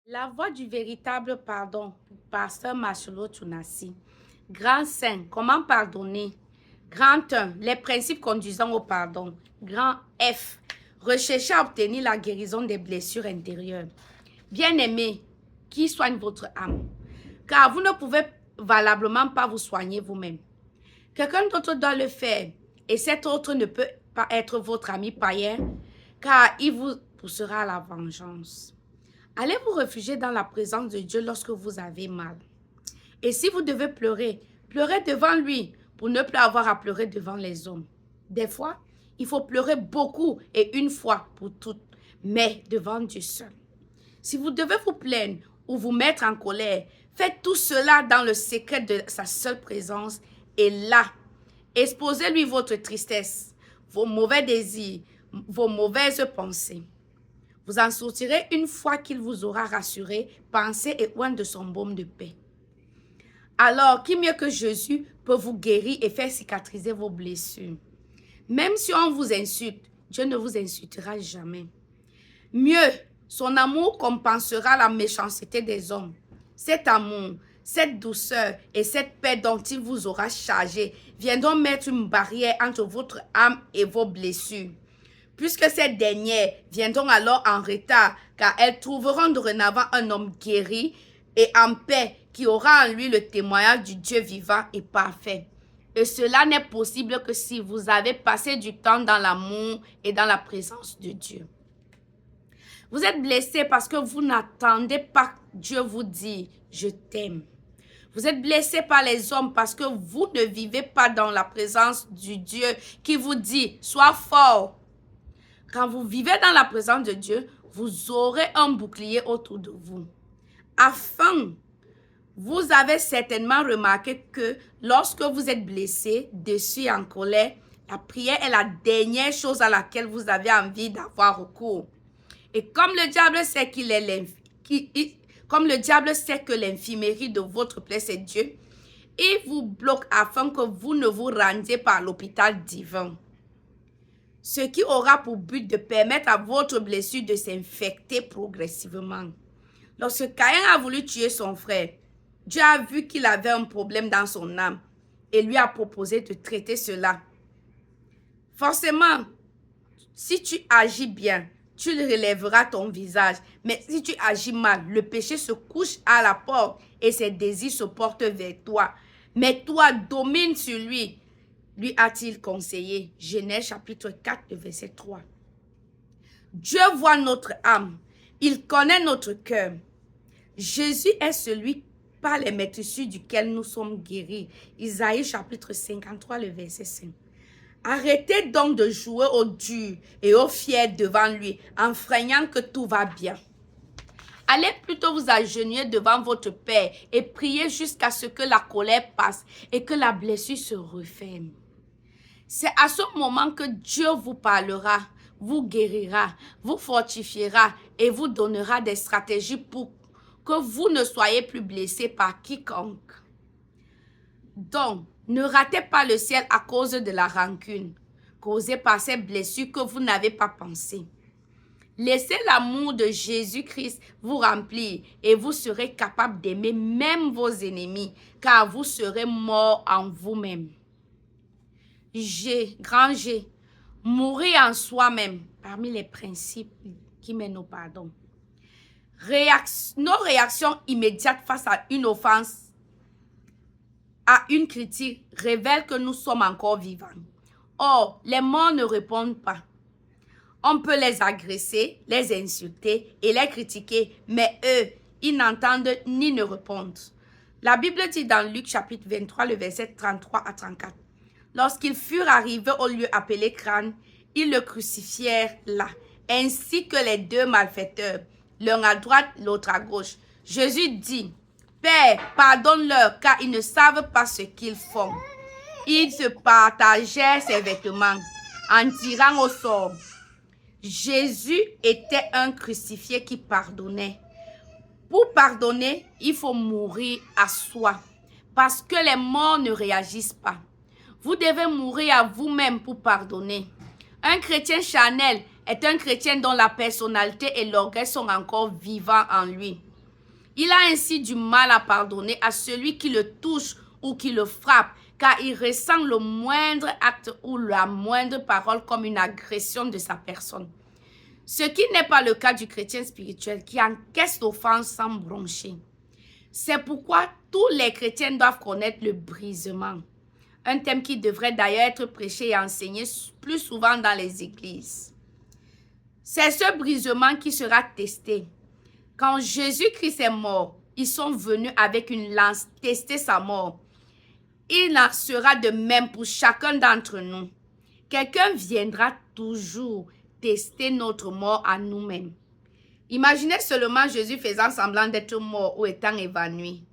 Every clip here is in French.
La voie du véritable pardon, Pasteur Marcelo Tunasi. Grand 5, comment pardonner? Grand 1, les principes conduisant au pardon. Grand F, rechercher à obtenir la guérison des blessures intérieures. Bien-aimé, qui soigne votre âme? Car vous ne pouvez valablement pas vous soigner vous-même. Quelqu'un d'autre doit le faire et cet autre ne peut pas être votre ami païen car il vous poussera à la vengeance. Allez vous réfugier dans la présence de Dieu lorsque vous avez mal. Et si vous devez pleurer, pleurez devant lui pour ne plus avoir à pleurer devant les hommes. Des fois, il faut pleurer beaucoup et une fois pour toutes, mais devant Dieu seul. Si vous devez vous plaindre ou vous mettre en colère, faites tout cela dans le secret de sa seule présence et là, exposez-lui votre tristesse, vos mauvais désirs, vos mauvaises pensées. Vous en sortirez une fois qu'il vous aura rassuré, pensé et oint de son baume de paix. Alors, qui mieux que Jésus peut vous guérir et faire cicatriser vos blessures? Même si on vous insulte, Dieu ne vous insultera jamais. Mieux, son amour compensera la méchanceté des hommes. Cet amour, cette douceur et cette paix dont il vous aura chargé viendront mettre une barrière entre votre âme et vos blessures. Puisque ces dernières viendront alors en retard, car elles trouveront dorénavant un homme guéri et en paix qui aura en lui le témoignage du Dieu vivant et parfait. Et cela n'est possible que si vous avez passé du temps dans l'amour et dans la présence de Dieu. Vous êtes blessé parce que vous n'attendez pas Dieu vous dire « je t'aime ». Vous êtes blessé par les hommes parce que vous ne vivez pas dans la présence du Dieu qui vous dit « sois fort ». Quand vous vivez dans la présence de Dieu, vous aurez un bouclier autour de vous. Vous avez certainement remarqué que lorsque vous êtes blessé, déçu et en colère, la prière est la dernière chose à laquelle vous avez envie d'avoir recours. Et comme le diable sait que l'infirmerie de votre plaie c'est Dieu, il vous bloque afin que vous ne vous rendiez pas à l'hôpital divin. Ce qui aura pour but de permettre à votre blessure de s'infecter progressivement. Lorsque Caïn a voulu tuer son frère, Dieu a vu qu'il avait un problème dans son âme et lui a proposé de traiter cela. Forcément, si tu agis bien, tu relèveras ton visage. Mais si tu agis mal, le péché se couche à la porte et ses désirs se portent vers toi. Mais toi, domine sur lui. Lui a-t-il conseillé. Genèse chapitre 4, verset 3. Dieu voit notre âme. Il connaît notre cœur. Jésus est celui par les maîtrissures duquel nous sommes guéris. Isaïe chapitre 53, le verset 5. Arrêtez donc de jouer au dur et au fier devant lui en feignant que tout va bien. Allez plutôt vous agenouiller devant votre Père et prier jusqu'à ce que la colère passe et que la blessure se referme. C'est à ce moment que Dieu vous parlera, vous guérira, vous fortifiera et vous donnera des stratégies pour que vous ne soyez plus blessés par quiconque. Donc, ne ratez pas le ciel à cause de la rancune causée par ces blessures que vous n'avez pas pensées. Laissez l'amour de Jésus-Christ vous remplir et vous serez capable d'aimer même vos ennemis car vous serez mort en vous-même. Grand G, mourir en soi-même parmi les principes qui mènent au pardon. Nos réactions immédiates face à une offense, à une critique, révèlent que nous sommes encore vivants. Or, les morts ne répondent pas. On peut les agresser, les insulter et les critiquer, mais eux, ils n'entendent ni ne répondent. La Bible dit dans Luc chapitre 23, le verset 33 à 34. Lorsqu'ils furent arrivés au lieu appelé crâne, ils le crucifièrent là, ainsi que les deux malfaiteurs, l'un à droite, l'autre à gauche. Jésus dit, « Père, pardonne-leur, car ils ne savent pas ce qu'ils font. » Ils se partagèrent ses vêtements en tirant au sort. Jésus était un crucifié qui pardonnait. Pour pardonner, il faut mourir à soi, parce que les morts ne réagissent pas. Vous devez mourir à vous-même pour pardonner. Un chrétien charnel est un chrétien dont la personnalité et l'orgueil sont encore vivants en lui. Il a ainsi du mal à pardonner à celui qui le touche ou qui le frappe, car il ressent le moindre acte ou la moindre parole comme une agression de sa personne. Ce qui n'est pas le cas du chrétien spirituel qui encaisse l'offense sans broncher. C'est pourquoi tous les chrétiens doivent connaître le brisement. Un thème qui devrait d'ailleurs être prêché et enseigné plus souvent dans les églises. C'est ce brisement qui sera testé. Quand Jésus-Christ est mort, ils sont venus avec une lance tester sa mort. Il en sera de même pour chacun d'entre nous. Quelqu'un viendra toujours tester notre mort à nous-mêmes. Imaginez seulement Jésus faisant semblant d'être mort ou étant évanoui.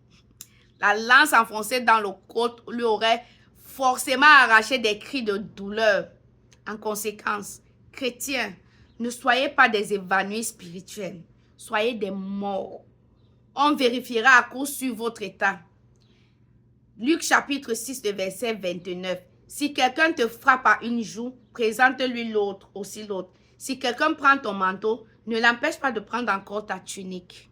La lance enfoncée dans le côte lui aurait forcément arraché des cris de douleur. En conséquence, chrétiens, ne soyez pas des évanouis spirituels, soyez des morts. On vérifiera à coup sur votre état. Luc chapitre 6, le verset 29. Si quelqu'un te frappe à une joue, présente-lui l'autre, aussi l'autre. Si quelqu'un prend ton manteau, ne l'empêche pas de prendre encore ta tunique.